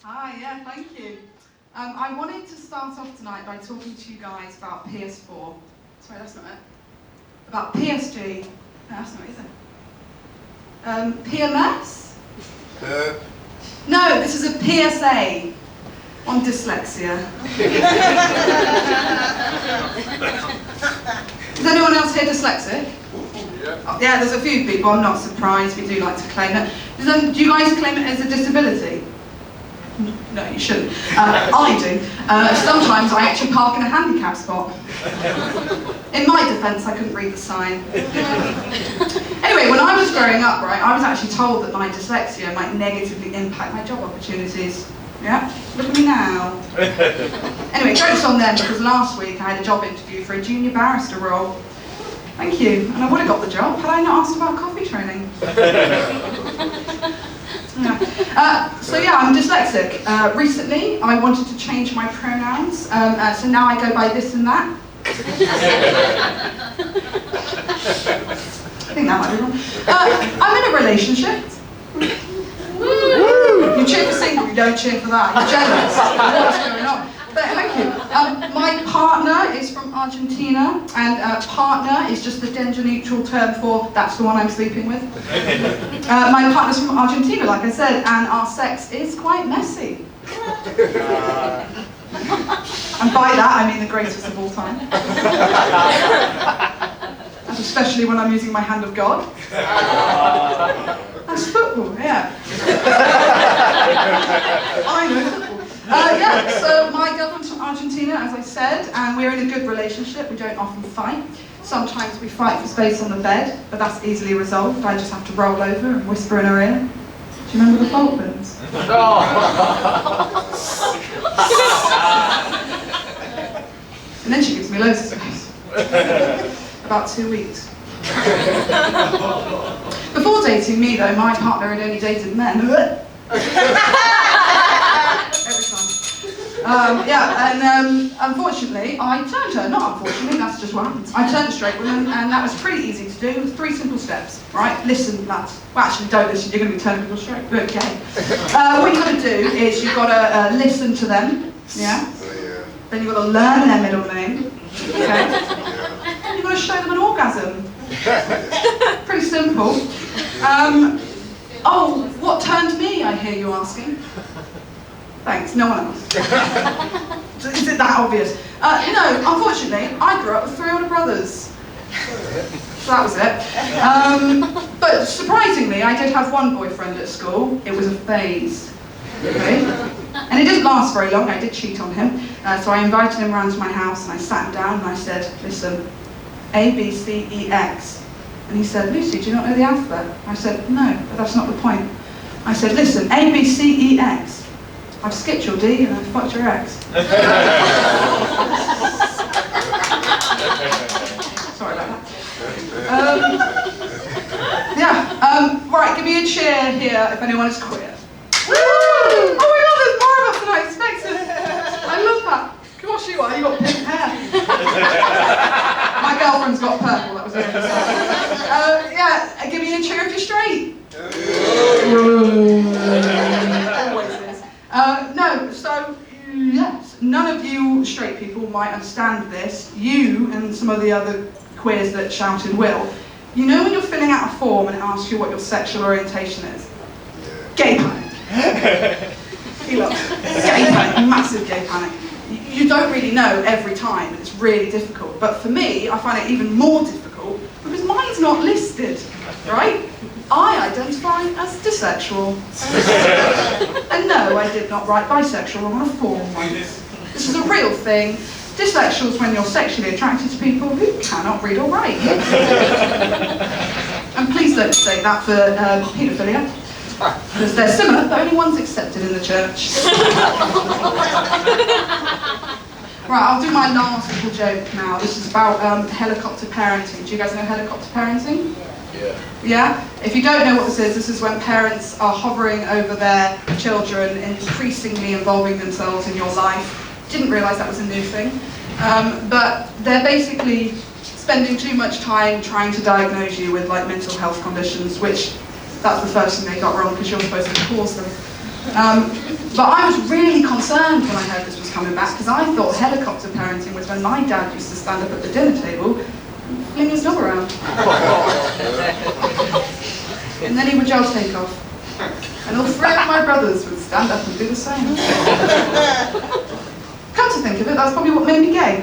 Hi, yeah, thank you. I wanted to start off tonight by talking to you guys about PS4. Sorry, that's not it. About PSG. No, that's not it, is it? PMS? No, this is a PSA on dyslexia. Is anyone else here dyslexic? Yeah. Oh, yeah, there's a few people. I'm not surprised. We do like to claim it. Do you guys claim it as a disability? No, you shouldn't. I do. Sometimes I actually park in a handicap spot. In my defence, I couldn't read the sign. Anyway, when I was growing up, right, I was actually told that my dyslexia might negatively impact my job opportunities. Yeah, look at me now. Anyway, joke's on them, because last week I had a job interview for a junior barrister role. Thank you, and I would have got the job had I not asked about coffee training. So yeah, I'm dyslexic. Recently, I wanted to change my pronouns, so now I go by this and that. I think that might be wrong. I'm in a relationship. You cheer for single, you don't cheer for that. You're jealous. What's going on? But thank you. My partner is from Argentina, and partner is just the gender-neutral term for that's the one I'm sleeping with. My partner's from Argentina, like I said, and our sex is quite messy. And by that, I mean the greatest of all time. And especially when I'm using my hand of God. That's football, yeah. I know football. Yeah, so my girlfriend's from Argentina, as I said, and we're in a good relationship. We don't often fight. Sometimes we fight for space on the bed, but that's easily resolved. I just have to roll over and whisper in her ear. Do you remember the Falklands? And then she gives me loads of space. About 2 weeks. Before dating me, though, my partner had only dated men. Unfortunately, I turned her. Not unfortunately, that's just what happens. I turned a straight woman, and that was pretty easy to do. 3 simple steps, right? Listen, lads. Well, actually, don't listen. You're going to be turning people straight. Okay. What you've got to do is you've got to listen to them. Yeah. Then you've got to learn their middle name. Okay. Then you've got to show them an orgasm. Pretty simple. Oh, what turned me? I hear you asking. Thanks, no one else. Is it that obvious? No, unfortunately, I grew up with 3 older brothers. So that was it. But surprisingly, I did have one boyfriend at school. It was a phase. Okay? And it didn't last very long. I did cheat on him. So I invited him around to my house and I sat him down and I said, listen, A, B, C, E, X. And he said, Lucy, do you not know the alphabet? I said, no, but that's not the point. I said, listen, A, B, C, E, X. I've skipped your D and I fucked your ex. Sorry about that. Right, give me a cheer here if anyone is queer. Woo! Oh my god, there's more of us than I expected. I love that. Gosh, you are, you got pink hair. My girlfriend's got purple, that was the only yeah, give me a cheer if you're straight. Always is. No, so, yes, none of you straight people might understand this. You and some of the other queers that shouted will. You know when you're filling out a form and it asks you what your sexual orientation is? Gay panic. Gay panic, massive gay panic. You don't really know every time, and it's really difficult. But for me, I find it even more difficult because mine's not listed, right? I identify as dysexual. And no, I did not write bisexual on a form once. This is a real thing. Dyslexual is when you're sexually attracted to people who cannot read or write. And please don't mistake that for paedophilia, because they're similar, but only one's accepted in the church. Right, I'll do my last little joke now. This is about helicopter parenting. Do you guys know helicopter parenting? Yeah? If you don't know what this is when parents are hovering over their children, increasingly involving themselves in your life. Didn't realise that was a new thing. But they're basically spending too much time trying to diagnose you with like mental health conditions, which that's the first thing they got wrong because you're supposed to cause them. But I was really concerned when I heard this was coming back, because I thought helicopter parenting was when my dad used to stand up at the dinner table and fling his knob around. And then he would yell take off. And all three of my brothers would stand up and do the same. Come to think of it, that's probably what made me gay.